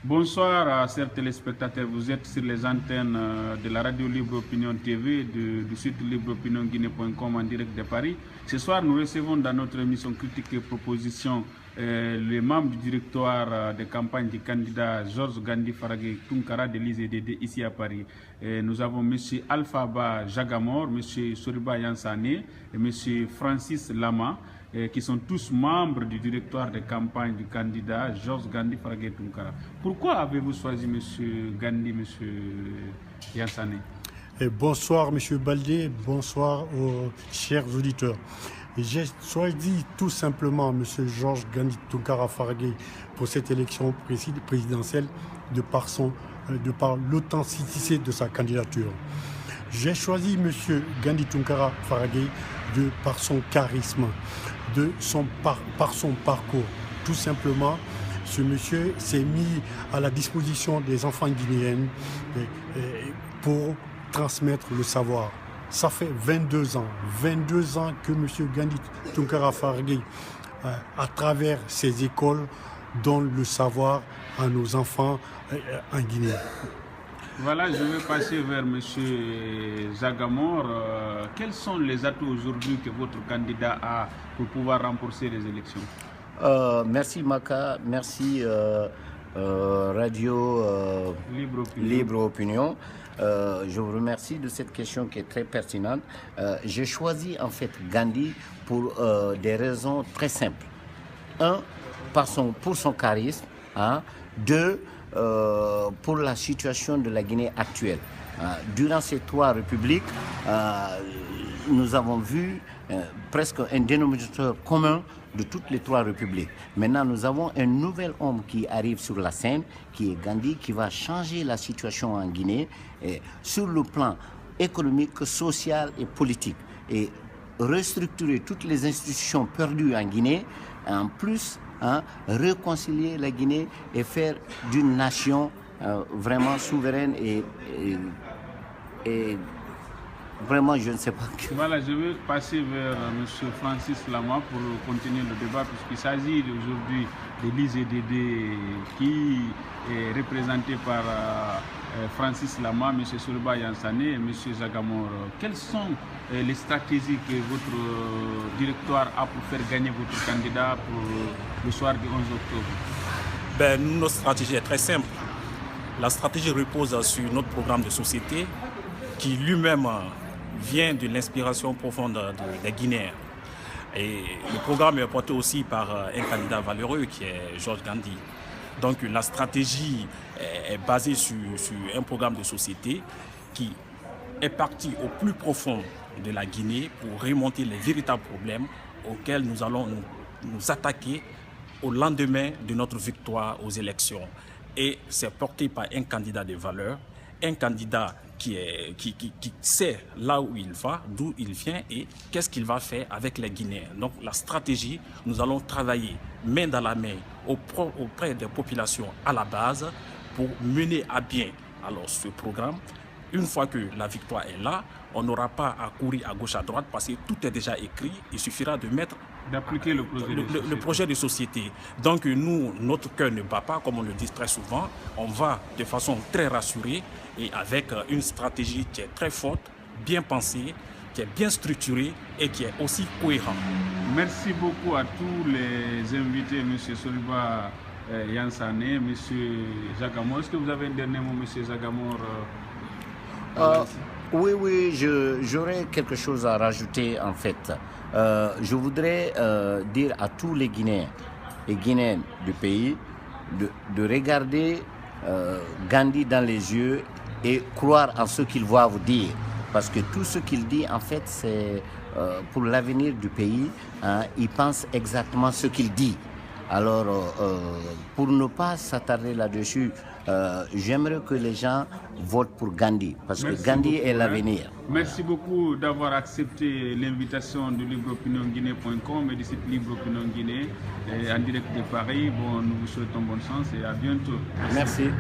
Bonsoir, chers téléspectateurs. Vous êtes sur les antennes de la radio Libre Opinion TV, du site libreopinionguinée.com en direct de Paris. Ce soir, nous recevons dans notre émission Critique et Proposition les membres du directoire de campagne du candidat Georges Gandi Faragay Tounkara de l'IZDD ici à Paris. Nous avons M. Alphaba Jagamor, M. Soriba Yansane et M. Francis Lama, qui sont tous membres du directoire de campagne du candidat Georges Gandi Faragay Tounkara. Pourquoi avez-vous choisi M. Gandi, M. Yansane? Bonsoir M. Baldé, bonsoir aux chers auditeurs. J'ai choisi tout simplement M. Georges Gandi Tounkara Faragay pour cette élection présidentielle de par l'authenticité de sa candidature. J'ai choisi M. Gandi Tounkara Faragay par son charisme, par son parcours. Tout simplement, ce monsieur s'est mis à la disposition des enfants guinéens pour transmettre le savoir. Ça fait 22 ans que M. Gandi Tounkara Faragay, à travers ses écoles, donne le savoir à nos enfants en Guinée. Voilà, je vais passer vers M. Zagamor. Quels sont les atouts aujourd'hui que votre candidat a pour pouvoir remporter les élections? Merci Maka, merci Radio Libre Opinion. Je vous remercie de cette question qui est très pertinente. J'ai choisi en fait Gandi pour des raisons très simples. Un, pour son charisme. Deux, pour la situation de la Guinée actuelle. Durant ces 3 républiques, nous avons vu presque un dénominateur commun de toutes les 3 républiques. Maintenant, nous avons un nouvel homme qui arrive sur la scène, qui est Gandi, qui va changer la situation en Guinée sur le plan économique, social et politique, et restructurer toutes les institutions perdues en Guinée, en plus réconcilier la Guinée et faire d'une nation vraiment souveraine et vraiment, je ne sais pas. Voilà, je vais passer vers M. Francis Lama pour continuer le débat, puisqu'il s'agit aujourd'hui de l'IZDD qui est représenté par Francis Lama, M. Soriba Yansane et M. Zagamor. Quelles sont les stratégies que votre directoire a pour faire gagner votre candidat pour le soir du 11 octobre? Notre stratégie est très simple. La stratégie repose sur notre programme de société qui lui-même vient de l'inspiration profonde des Guinéens. Et le programme est porté aussi par un candidat valeureux qui est Georges Gandi. Donc la stratégie est basée sur un programme de société qui est parti au plus profond de la Guinée pour remonter les véritables problèmes auxquels nous allons nous attaquer au lendemain de notre victoire aux élections. Et c'est porté par un candidat de valeur, un candidat qui sait là où il va, d'où il vient et qu'est-ce qu'il va faire avec les Guinéens. Donc la stratégie, nous allons travailler main dans la main auprès des populations à la base pour mener à bien alors ce programme. Une fois que la victoire est là, on n'aura pas à courir à gauche à droite parce que tout est déjà écrit. Il suffira d'appliquer le projet de société. Donc nous, notre cœur ne bat pas, comme on le dit très souvent. On va de façon très rassurée et avec une stratégie qui est très forte, bien pensée, qui est bien structurée et qui est aussi cohérente. Merci beaucoup à tous les invités, M. Soriba Yansane, M. Zagamor. Est-ce que vous avez un dernier mot, M. Zagamor? Oui, j'aurais quelque chose à rajouter en fait. Je voudrais dire à tous les Guinéens et Guinéennes du pays de regarder Gandi dans les yeux et croire en ce qu'il va vous dire. Parce que tout ce qu'il dit, en fait, c'est pour l'avenir du pays. Il pense exactement ce qu'il dit. Alors, pour ne pas s'attarder là-dessus, j'aimerais que les gens votent pour Gandi, parce que Gandi est l'avenir. Merci beaucoup d'avoir accepté l'invitation de libreopinionguinée.com et du site Libre Opinion Guinée en direct de Paris. Bon, nous vous souhaitons bonne chance et à bientôt. Merci.